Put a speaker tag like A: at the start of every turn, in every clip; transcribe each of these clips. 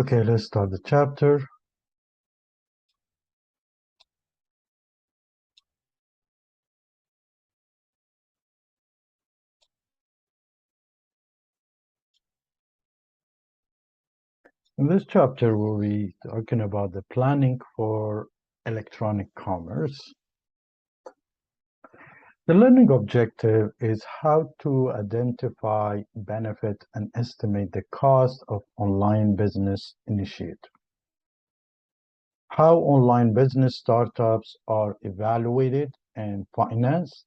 A: Okay, let's start the chapter. In this chapter, we'll be talking about the planning for electronic commerce. The learning objective is how to identify, benefit, and estimate the cost of online business initiative. How online business startups are evaluated and financed,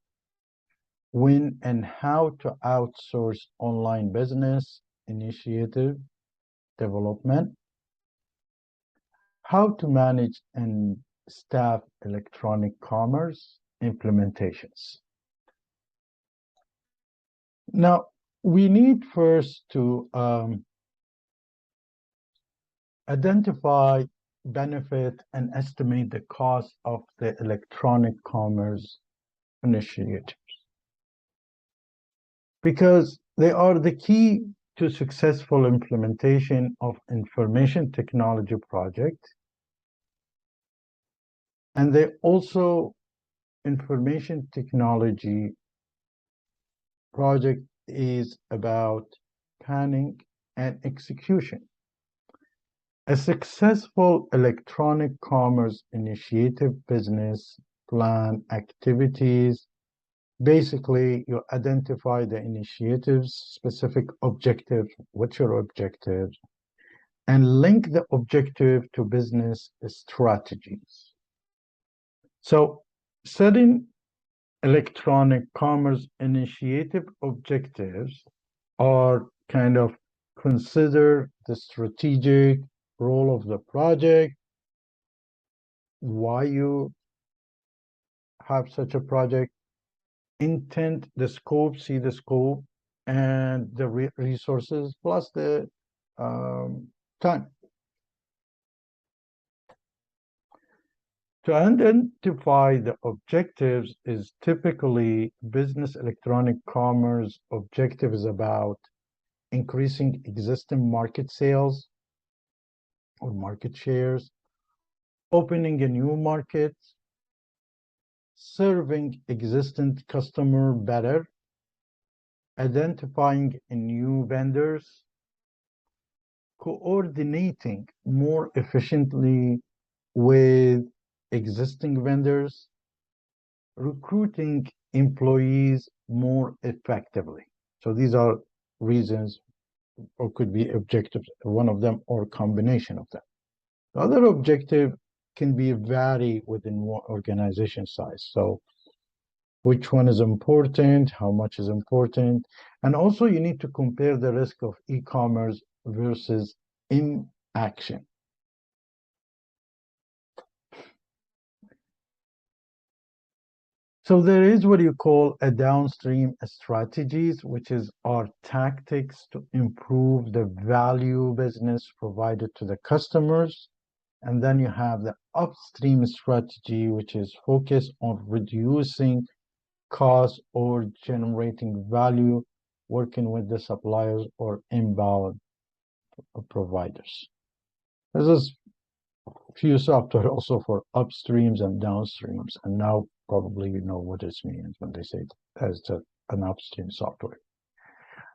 A: when and how to outsource online business initiative development, how to manage and staff electronic commerce implementations. Now, we need first to identify, benefit, and estimate the cost of the electronic commerce initiatives, because they are the key to successful implementation of information technology projects. And they also, information technology project is about planning and execution. A successful electronic commerce initiative business plan activities. Basically, you identify the initiative's specific objectives, what's your objectives, and link the objective to business strategies. So setting electronic commerce initiative objectives are kind of consider the strategic role of the project, why you have such a project, intent, the scope, see the scope, and the resources plus the time. To identify the objectives is typically business electronic commerce objective is about increasing existing market sales or market shares, opening a new market, serving existing customer better, identifying new vendors, coordinating more efficiently with existing vendors, recruiting employees more effectively. So these are reasons, or could be objectives, one of them or combination of them. The other objective can be vary within one organization size. So which one is important, how much is important, and also you need to compare the risk of e-commerce versus inaction. So there is what you call a downstream strategies, which is our tactics to improve the value business provided to the customers. And then you have the upstream strategy, which is focused on reducing costs or generating value, working with the suppliers or inbound providers. There's a few software also for upstreams and downstreams, and now probably you know what it means when they say it as an upstream software.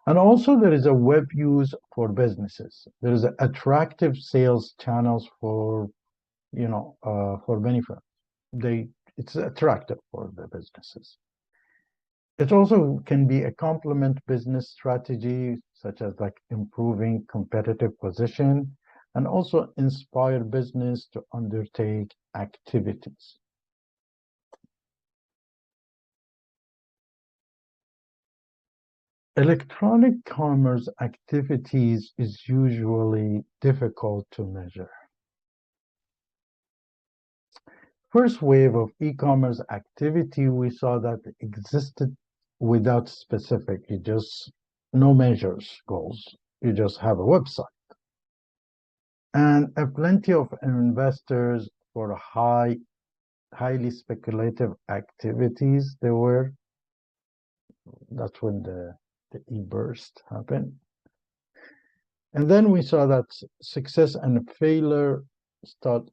A: And also there is a web use for businesses. There is attractive sales channels for, for many firms. It's attractive for the businesses. It also can be a complement business strategy, such as like improving competitive position, and also inspire business to undertake activities. Electronic commerce activities is usually difficult to measure. First wave of e-commerce activity, we saw that existed without specific, you just no measures goals. You just have a website. And plenty of investors for highly speculative activities. That's when the e-burst happened. And then we saw that success and failure start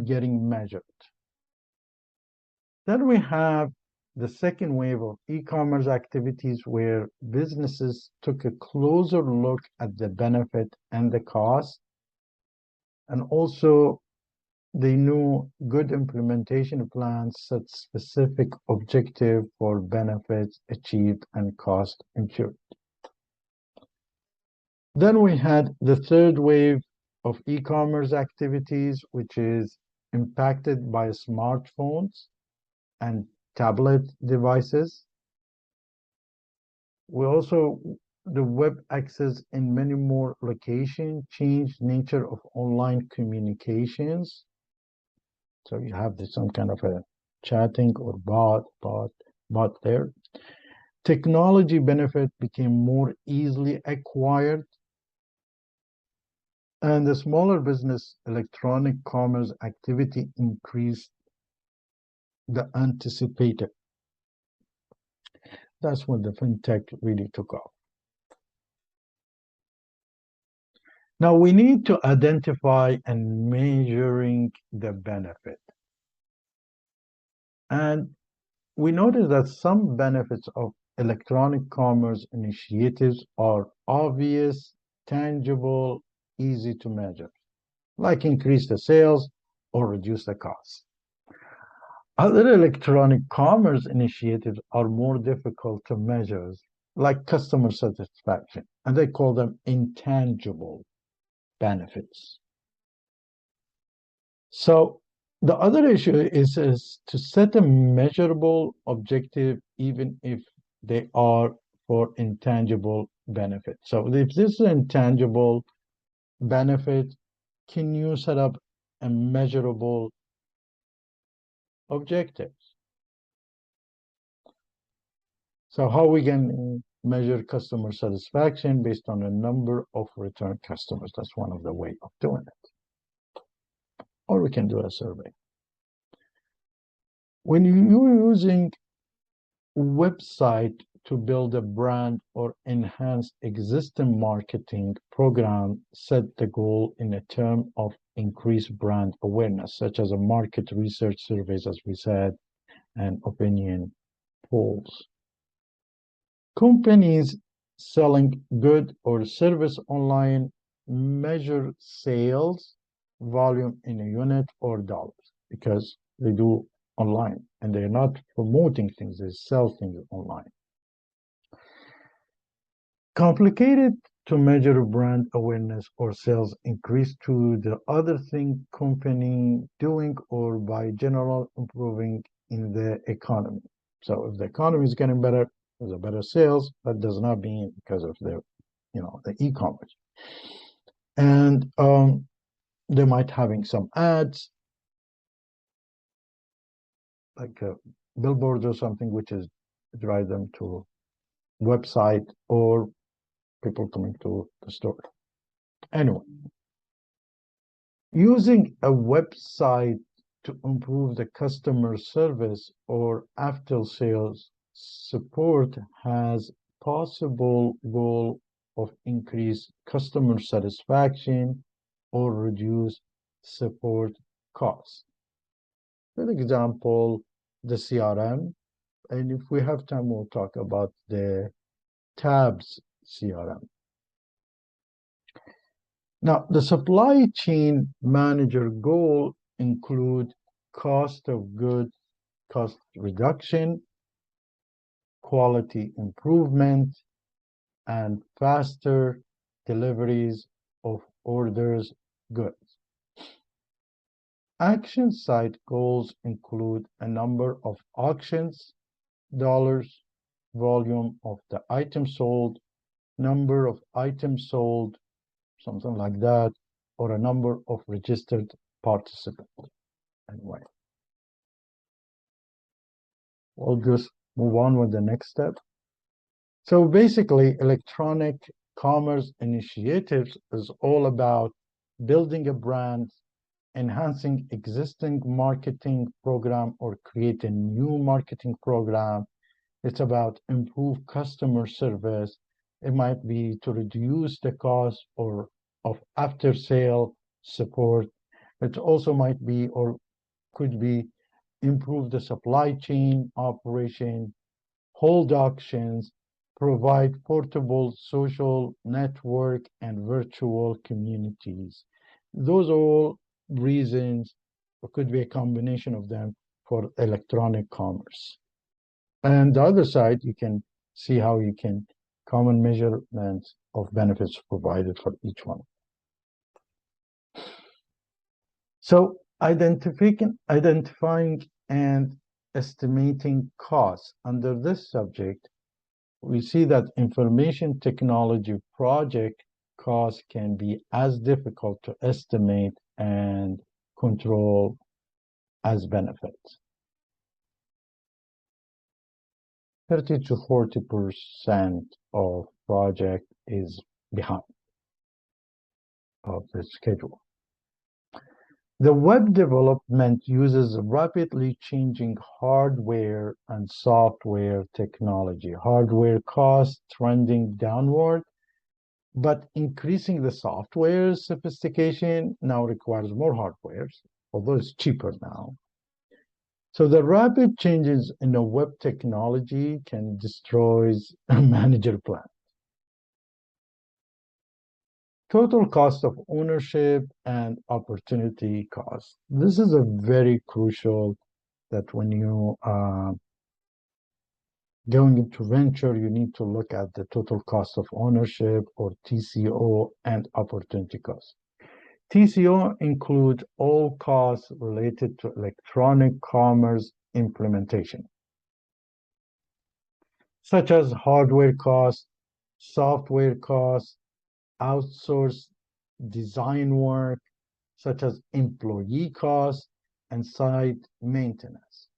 A: getting measured. Then we have the second wave of e-commerce activities where businesses took a closer look at the benefit and the cost. And also they knew good implementation plans set specific objective for benefits achieved and cost incurred. Then we had the third wave of e-commerce activities, which is impacted by smartphones and tablet devices. The web access in many more locations changed nature of online communications. So you have some kind of a chatting or bot there. Technology benefit became more easily acquired. And the smaller business electronic commerce activity increased the anticipated. That's when the fintech really took off. Now we need to identify and measuring the benefit. And we notice that some benefits of electronic commerce initiatives are obvious, tangible, easy to measure, like increase the sales or reduce the costs. Other electronic commerce initiatives are more difficult to measure, like customer satisfaction, and they call them intangible benefits. So the other issue is to set a measurable objective, even if they are for intangible benefit. So if this is an intangible benefit, can you set up a measurable objectives? So how we can measure customer satisfaction based on a number of return customers? That's one of the way of doing it. Or we can do a survey. When you're using website to build a brand or enhance existing marketing program, set the goal in a term of increased brand awareness, such as a market research surveys, as we said, and opinion polls. Companies selling good or service online measure sales volume in a unit or dollars, because they do online and they're not promoting things, they sell things online. Complicated to measure brand awareness or sales increase to the other thing company doing or by general improving in the economy. So if the economy is getting better, there's a better sales, that does not mean because of the e-commerce. And they might having some ads like a billboard or something, which is drive them to website or people coming to the store. Anyway, using a website to improve the customer service or after sales support has possible goal of increase customer satisfaction or reduce support costs. For example, the CRM, and if we have time, we'll talk about the tabs CRM. Now, the supply chain manager goal include cost of goods, cost reduction, quality improvement, and faster deliveries of orders goods. Action site goals include a number of auctions, dollars, volume of the item sold, number of items sold, something like that, or a number of registered participants. Anyway, we'll just move on with the next step. So basically, electronic commerce initiatives is all about building a brand, enhancing existing marketing program, or create a new marketing program. It's about improve customer service. It might be to reduce the cost or of after-sale support. It also might be or could be improve the supply chain operation, hold auctions, provide portable social network and virtual communities. Those are all reasons, or could be a combination of them, for electronic commerce. And the other side, you can see how you can common measurements of benefits provided for each one. So identifying and estimating costs under this subject, we see that information technology project costs can be as difficult to estimate and control as benefits. 30 to 40% of project is behind of the schedule. The web development uses rapidly changing hardware and software technology. Hardware costs trending downward, but increasing the software sophistication now requires more hardware, although it's cheaper now. So the rapid changes in the web technology can destroy a manager plan. Total cost of ownership and opportunity cost. This is a very crucial that when you going into venture, you need to look at the total cost of ownership, or TCO, and opportunity cost. TCO includes all costs related to electronic commerce implementation, such as hardware costs, software costs, outsourced design work, such as employee costs and site maintenance.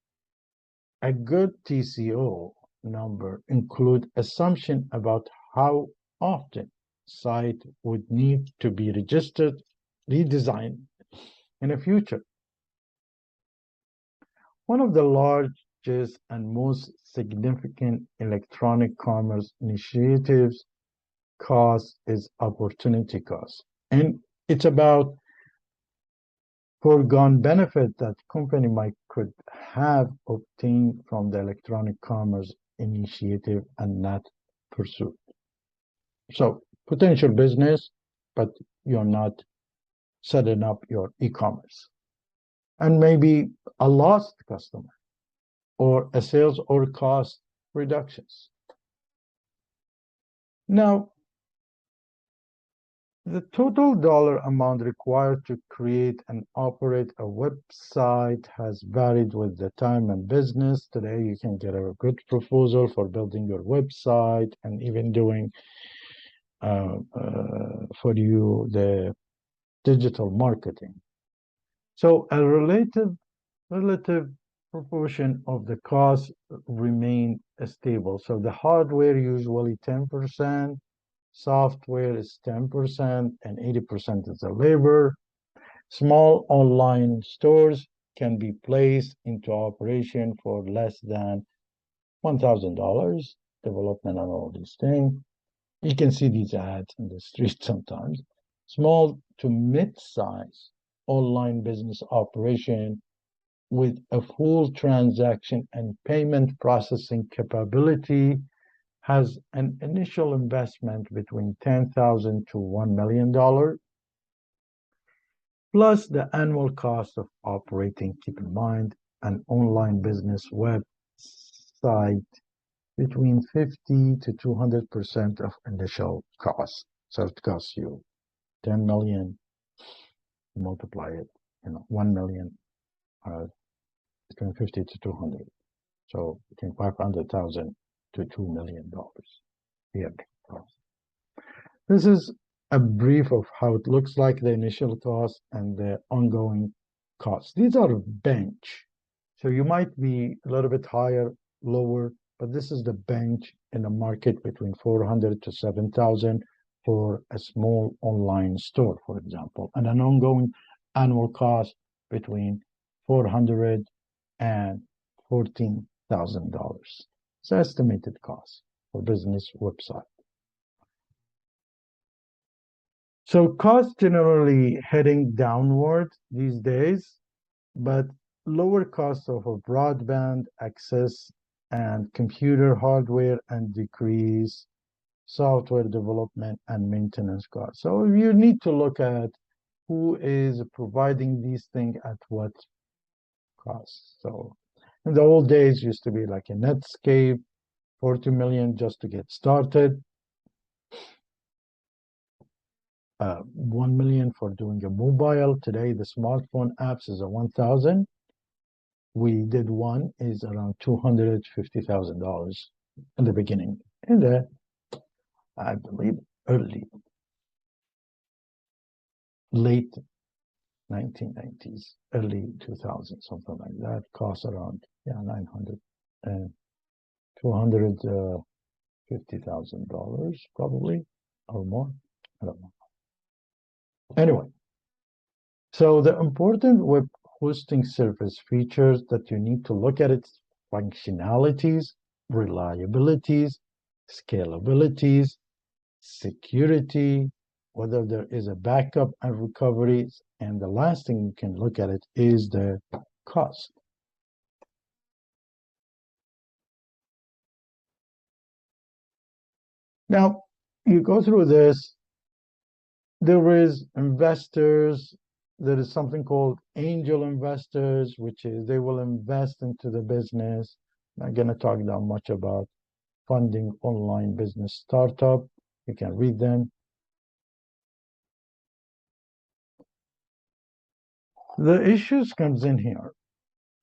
A: A good TCO number include assumption about how often site would need to be registered, redesigned in the future. One of the largest and most significant electronic commerce initiatives cost is opportunity cost. And it's about foregone benefit that company could have obtained from the electronic commerce initiative and not pursued. So potential business, but you're not setting up your e-commerce. And maybe a lost customer or a sales or cost reductions. Now, the total dollar amount required to create and operate a website has varied with the time and business. Today, you can get a good proposal for building your website and even doing for you the digital marketing. So a relative proportion of the cost remain stable. So the hardware usually 10%, software is 10%, and 80% is the labor. Small online stores can be placed into operation for less than $1,000, development and all these things. You can see these ads in the street sometimes. Small to mid-size online business operation with a full transaction and payment processing capability has an initial investment between $10,000 to $1 million, plus the annual cost of operating. Keep in mind, an online business website between 50 to 200% of initial cost. So it costs you 10 million, multiply it, 1 million, between 50 to 200. So between 500,000 to $2 million yearly cost. This is a brief of how it looks like, the initial cost and the ongoing costs. These are bench. So you might be a little bit higher, lower, but this is the bench in the market between 400 to 7,000 for a small online store, for example, and an ongoing annual cost between $400 and $14,000. It's estimated cost for business website. So cost generally heading downward these days, but lower cost of a broadband access and computer hardware and decrease software development and maintenance costs. So you need to look at who is providing these things at what cost. So in the old days used to be like a Netscape, 40 million just to get started, 1 million for doing a mobile. Today the smartphone apps is a 1,000. We did one is around $250,000 in the beginning. In the, I believe, late 1990s, early 2000s, something like that. Cost around, yeah, 900 and $250,000 probably or more. I don't know. Anyway, so the important web hosting service features that you need to look at its functionalities, reliabilities, scalabilities, security, whether there is a backup and recovery, and the last thing you can look at it is the cost. Now, you go through this, there is investors, there is something called angel investors, which is they will invest into the business. I'm not going to talk that much about funding online business startup. You can read them. The issues comes in here.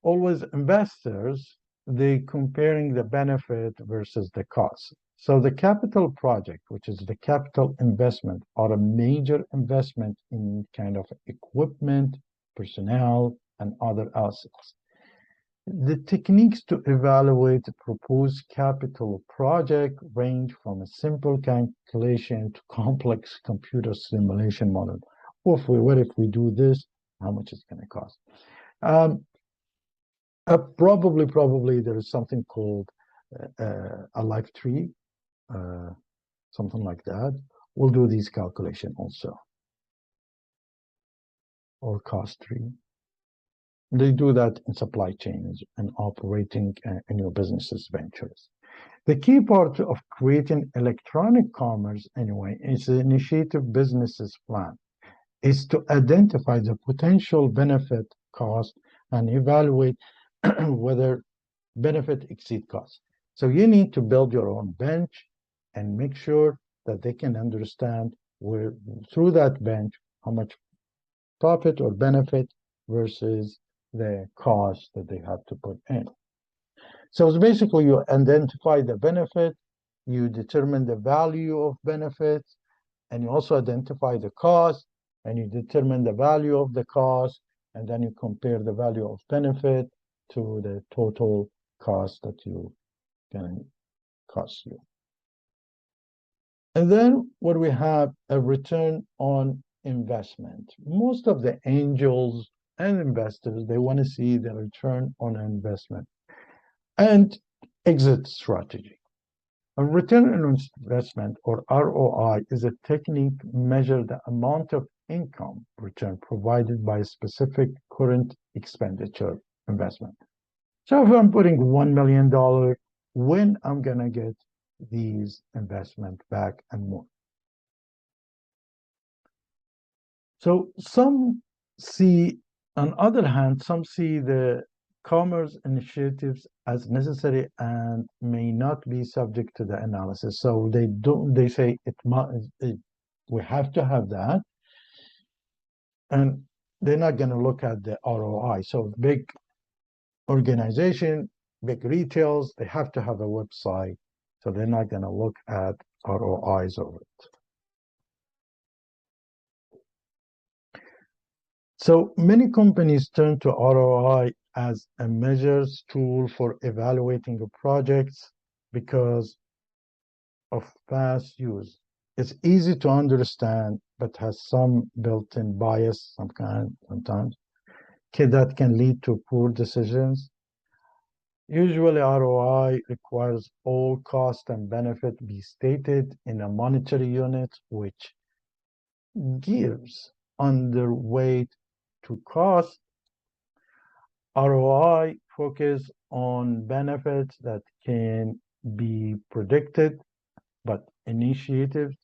A: Always investors, they comparing the benefit versus the cost. So the capital project, which is the capital investment, or a major investment in kind of equipment, personnel, and other assets. The techniques to evaluate the proposed capital project range from a simple calculation to complex computer simulation model. What if we do this? How much is going to cost? Probably there is something called a life tree, uh, something like that. We'll do these calculation also, or cost tree. They do that in supply chains and operating in your business's ventures. The key part of creating electronic commerce, anyway, is the initiative business's plan, is to identify the potential benefit cost and evaluate whether benefit exceed cost. So you need to build your own bench and make sure that they can understand where through that bench how much profit or benefit versus the cost that they have to put in. So it's basically you identify the benefit, you determine the value of benefits, and you also identify the cost, and you determine the value of the cost, and then you compare the value of benefit to the total cost that you can cost you. And then what we have a return on investment. Most of the angels and investors, they want to see the return on investment and exit strategy. A return on investment, or ROI, is a technique measure the amount of income return provided by a specific current expenditure investment. So if I'm putting $1 million, when I'm going to get these investment back and more. So some see, on other hand, some see the commerce initiatives as necessary and may not be subject to the analysis. So they say we have to have that, and they're not going to look at the ROI. So big organization, big retails, they have to have a website. So they're not going to look at ROIs of it. So many companies turn to ROI as a measures tool for evaluating the projects because of fast use. It's easy to understand, but has some built-in bias, some kind sometimes, that can lead to poor decisions. Usually ROI requires all cost and benefit be stated in a monetary unit, which gives underweight to cost. ROI focus on benefits that can be predicted, but initiatives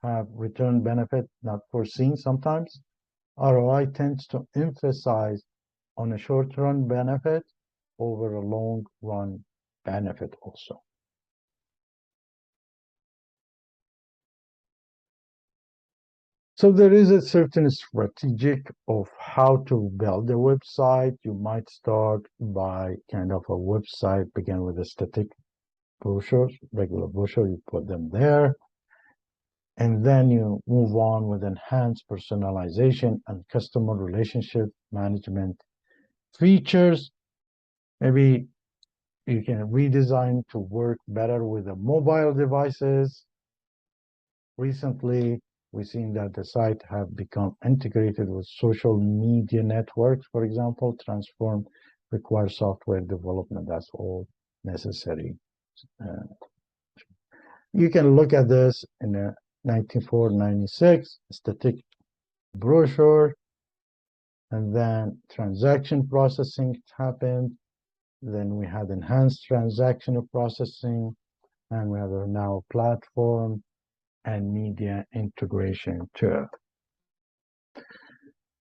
A: have return benefit not foreseen sometimes. ROI tends to emphasize on a short-run benefit over a long-run benefit also. So there is a certain strategic of how to build a website. You might start by kind of a website, begin with a static brochures, regular brochure, you put them there. And then you move on with enhanced personalization and customer relationship management features. Maybe you can redesign to work better with the mobile devices. Recently, we've seen that the site have become integrated with social media networks, for example. Transform requires software development. That's all necessary. You can look at this in a 9496 static brochure, and then transaction processing happened. Then we had enhanced transaction processing, and we have a now platform and media integration too.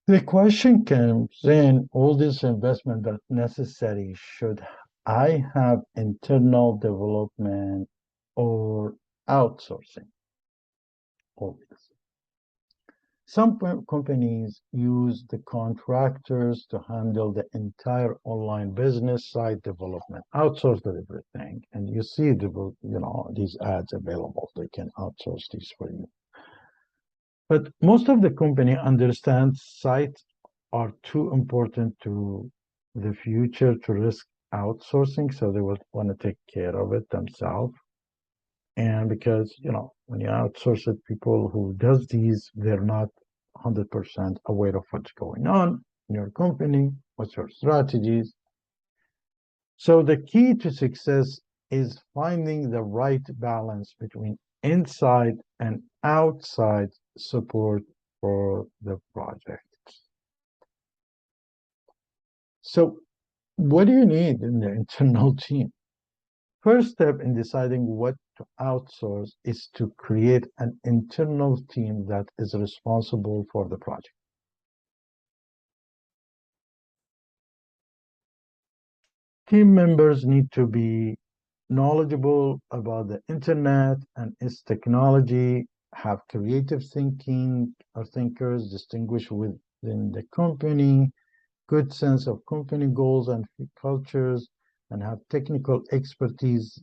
A: The question comes in, all this investment that's necessary, should I have internal development or outsourcing all this? Some companies use the contractors to handle the entire online business site development, outsource everything. And you see these ads available. They can outsource these for you. But most of the company understands sites are too important to the future to risk outsourcing, so they will want to take care of it themselves. And because, when you outsource it, people who does these, they're not 100% aware of what's going on in your company, what's your strategies. So the key to success is finding the right balance between inside and outside support for the project. So what do you need in the internal team? First step in deciding what to outsource is to create an internal team that is responsible for the project. Team members need to be knowledgeable about the internet and its technology, have creative thinking or thinkers distinguished within the company, good sense of company goals and cultures, and have technical expertise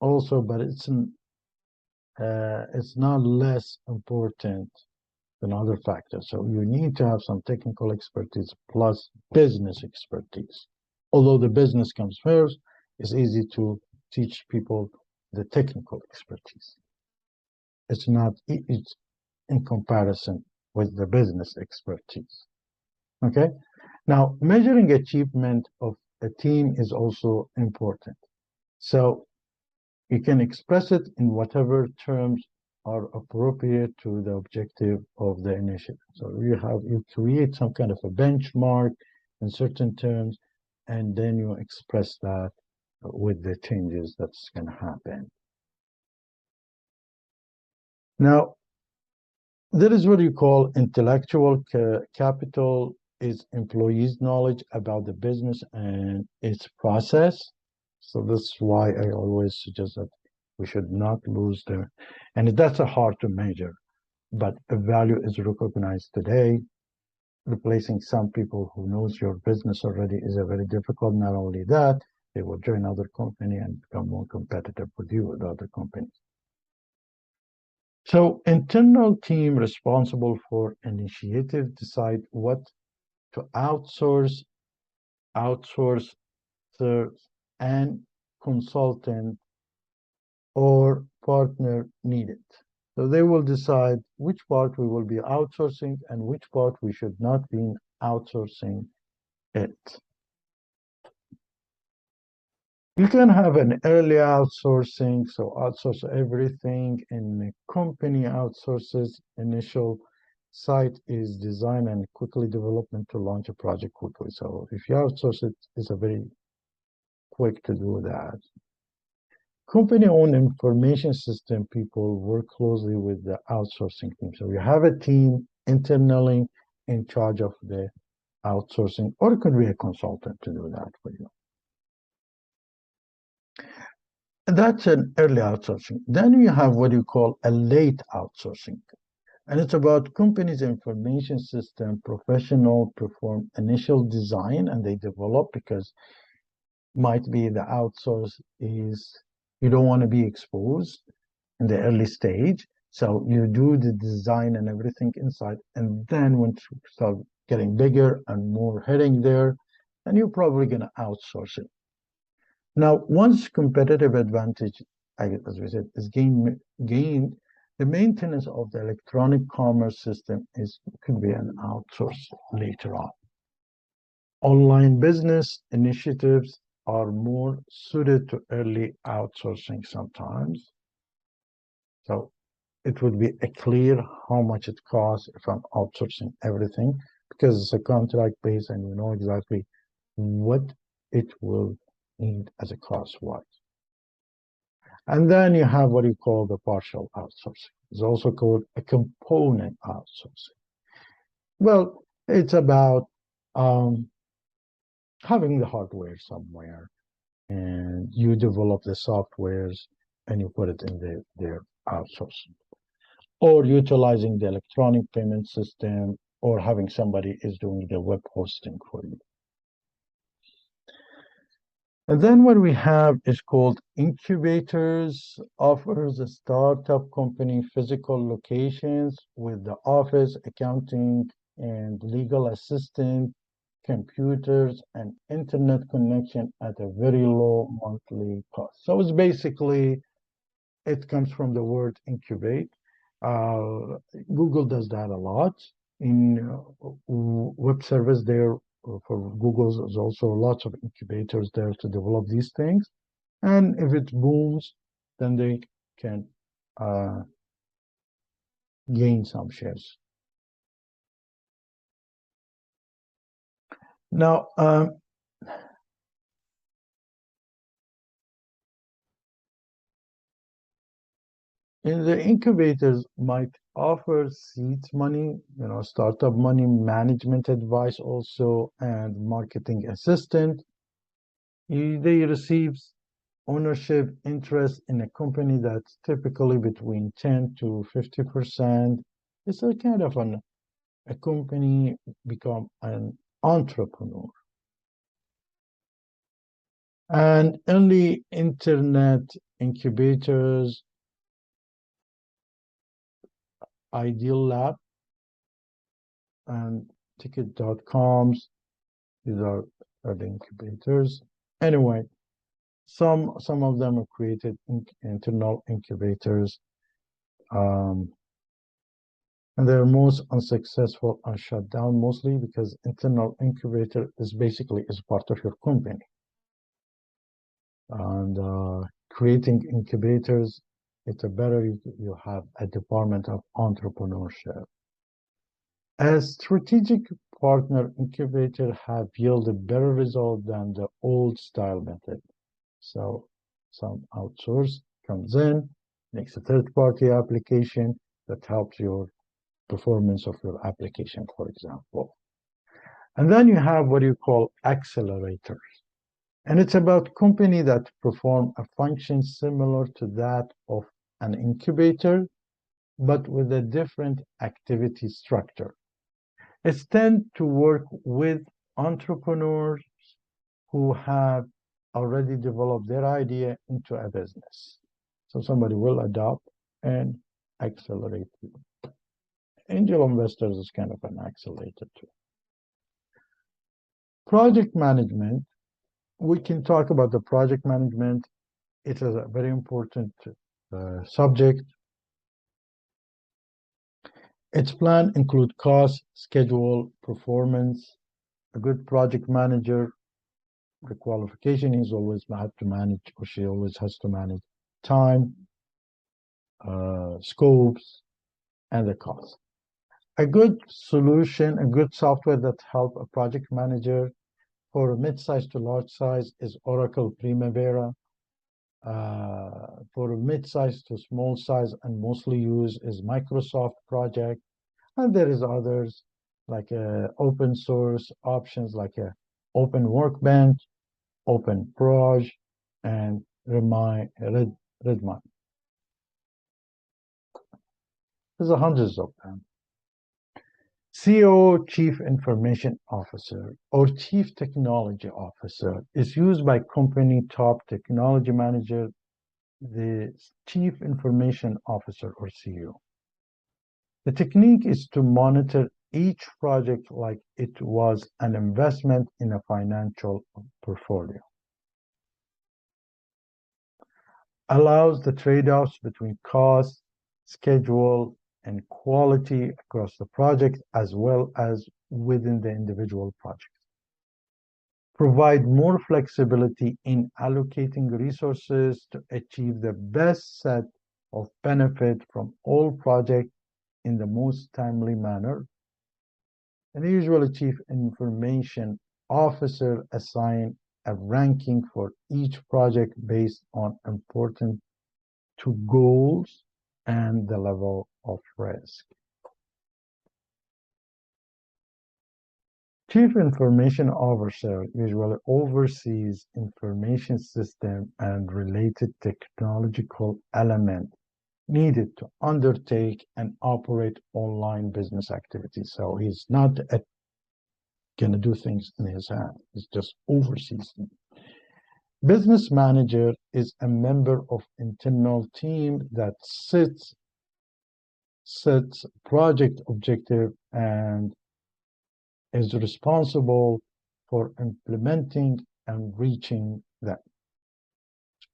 A: also, but it's not less important than other factors. So you need to have some technical expertise plus business expertise. Although the business comes first, it's easy to teach people the technical expertise. It's in comparison with the business expertise. Okay? Now, measuring achievement of a team is also important. So you can express it in whatever terms are appropriate to the objective of the initiative. So you create some kind of a benchmark in certain terms, and then you express that with the changes that's going to happen. Now, there is what you call intellectual capital, is employees' knowledge about the business and its process. So that's why I always suggest that we should not lose and that's hard to measure, but a value is recognized today. Replacing some people who knows your business already is a very difficult. Not only that, they will join other company and become more competitive with you with other companies. So internal team responsible for initiative decide what to outsource, and consultant or partner needed. So they will decide which part we will be outsourcing and which part we should not be outsourcing it. You can have an early outsourcing, so outsource everything, and a company outsources initial site is design and quickly development to launch a project quickly. So if you outsource it, it's a very quick to do that. Company-owned information system people work closely with the outsourcing team. So you have a team internally in charge of the outsourcing, or it could be a consultant to do that for you. That's an early outsourcing. Then you have what you call a late outsourcing. And it's about companies' information system professional perform initial design and they develop because might be the outsource is you don't want to be exposed in the early stage. So you do the design and everything inside. And then once you start getting bigger and more heading there, then you're probably going to outsource it. Now, once competitive advantage, as we said, is gained, the maintenance of the electronic commerce system could be an outsource later on. Online business initiatives are more suited to early outsourcing sometimes. So it would be clear how much it costs if I'm outsourcing everything because it's a contract base and you know exactly what it will need as a cost-wise. And then you have what you call the partial outsourcing. It's also called a component outsourcing. Well, it's about having the hardware somewhere and you develop the softwares and you put it in their outsourcing. Or utilizing the electronic payment system or having somebody is doing the web hosting for you. And then what we have is called incubators, offers a startup company physical locations with the office, accounting, and legal assistant, computers, and internet connection at a very low monthly cost. So it's basically, it comes from the word incubate. Google does that a lot. In web service there for Google, there's also lots of incubators there to develop these things. And if it booms, then they can gain some shares. Now, in the incubators might offer seeds money, startup money, management advice also, and marketing assistant. They receive ownership interest in a company that's typically between 10 to 50%. It's a kind of a company become an entrepreneur. And only internet incubators, Ideal Lab and ticket.coms, these are the incubators. Anyway, some of them are created internal incubators. And they're most unsuccessful and shut down mostly because internal incubator is basically is part of your company. And creating incubators, it's a better you have a department of entrepreneurship. As strategic partner incubator have yielded better result than the old style method. So some outsource comes in, makes a third-party application that helps your performance of your application, for example. And then you have what you call accelerators. And it's about company that perform a function similar to that of an incubator, but with a different activity structure. It's tend to work with entrepreneurs who have already developed their idea into a business. So somebody will adopt and accelerate you. Angel investors is kind of an accelerator too. Project management, we can talk about the project management. It is a very important subject. Its plan include cost, schedule, performance. A good project manager the qualification is always have to manage, or she always has to manage time, scopes, and the cost. A good solution, a good software that help a project manager for a mid-size to large size is Oracle Primavera. For a mid-size to small size and mostly used is Microsoft Project. And there is others like open source options like Open Workbench, Open Proj, and Redmine. There's hundreds of them. COO, Chief Information Officer, or Chief Technology Officer, is used by company top technology manager, the Chief Information Officer, or CEO. The technique is to monitor each project like it was an investment in a financial portfolio. Allows the trade-offs between cost, schedule, and quality across the project as well as within the individual project. Provide more flexibility in allocating resources to achieve the best set of benefit from all projects in the most timely manner. And the usual Chief Information Officer assign a ranking for each project based on importance to goals and the level of risk. Chief Information Officer usually oversees information system and related technological element needed to undertake and operate online business activities. So he's not going to do things in his hand. He's just oversees them. Business manager is a member of internal team that sets project objective and is responsible for implementing and reaching them.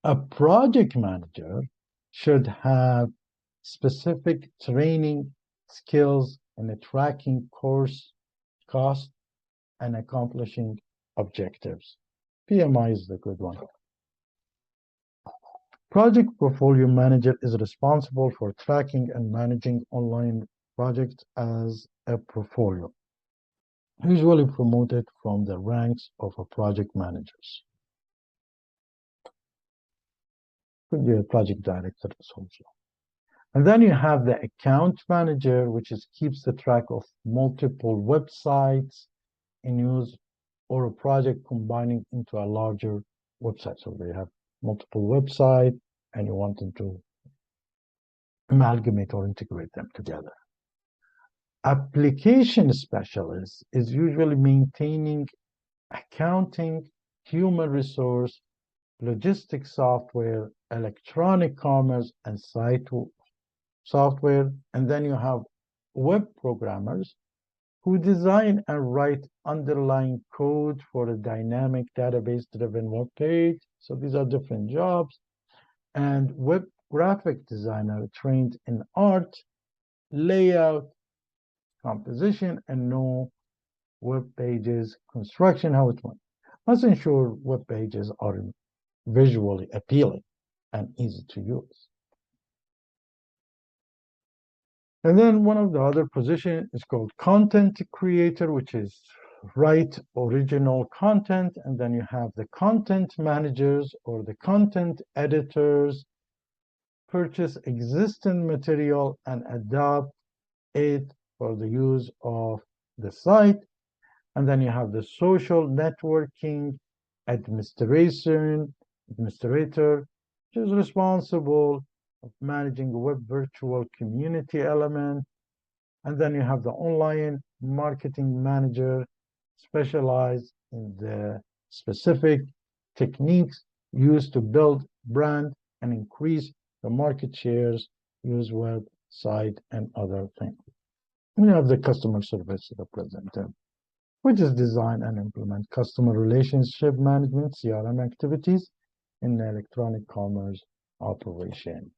A: A project manager should have specific training skills in tracking course cost and accomplishing objectives. PMI is the good one. Project portfolio manager is responsible for tracking and managing online projects as a portfolio, usually promoted from the ranks of a project managers. Could be a project director also. And then you have the account manager, which keeps the track of multiple websites in use or a project combining into a larger website. So they have multiple websites and you want them to amalgamate or integrate them together. Application specialist is usually maintaining accounting, human resource, logistics software, electronic commerce, and site software. And then you have web programmers who design and write underlying code for a dynamic database-driven web page. So these are different jobs. And web graphic designer trained in art, layout, composition, and know web pages construction, how it went. Must ensure web pages are visually appealing and easy to use. And then one of the other positions is called content creator, which is write original content. And then you have the content managers or the content editors, purchase existing material and adapt it for the use of the site. And then you have the social networking administrator, which is responsible of managing the web virtual community element. And then you have the online marketing manager, specialized in the specific techniques used to build brand and increase the market shares, use website and other things. We have the customer service representative, which is design and implement customer relationship management, CRM activities in the electronic commerce operation.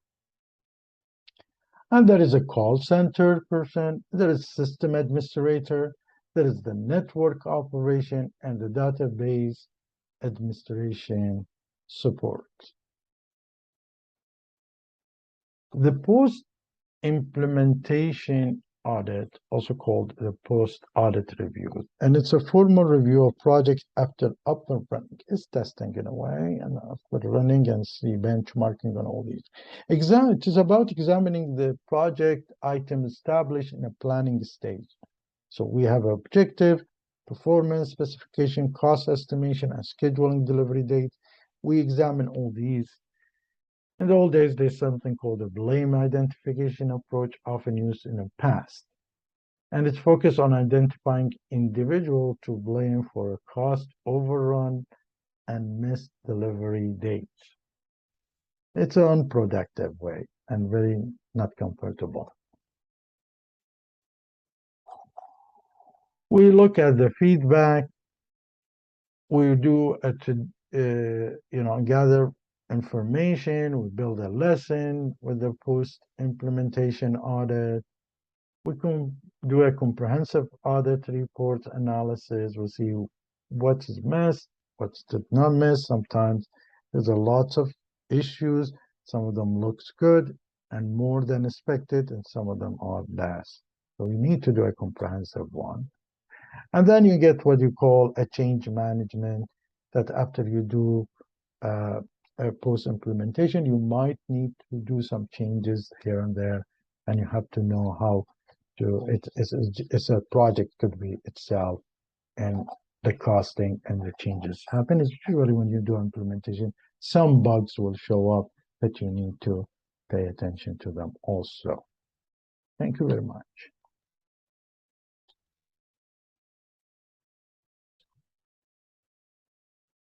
A: And there is a call center person, there is system administrator, there is the network operation and the database administration support. The post-implementation audit, also called the post-audit review, and it's a formal review of projects after up and running. It's testing in a way, and after running and see benchmarking on all these. It is about examining the project item established in a planning stage. So we have objective, performance, specification, cost estimation, and scheduling delivery date. We examine all these. In the old days, there's something called a blame identification approach, often used in the past. And it's focused on identifying individual to blame for a cost overrun and missed delivery dates. It's an unproductive way and very not comfortable. We look at the feedback. We do gather information. We build a lesson with the post-implementation audit. We can do a comprehensive audit report analysis. We'll see what is missed, what's did not miss. Sometimes there's a lot of issues. Some of them looks good and more than expected, and some of them are less. So we need to do a comprehensive one. And then you get what you call a change management, that after you do a post-implementation, you might need to do some changes here and there, and you have to know how to, it's a project could be itself, and the costing and the changes happen. It's usually when you do implementation, some bugs will show up that you need to pay attention to them also. Thank you very much.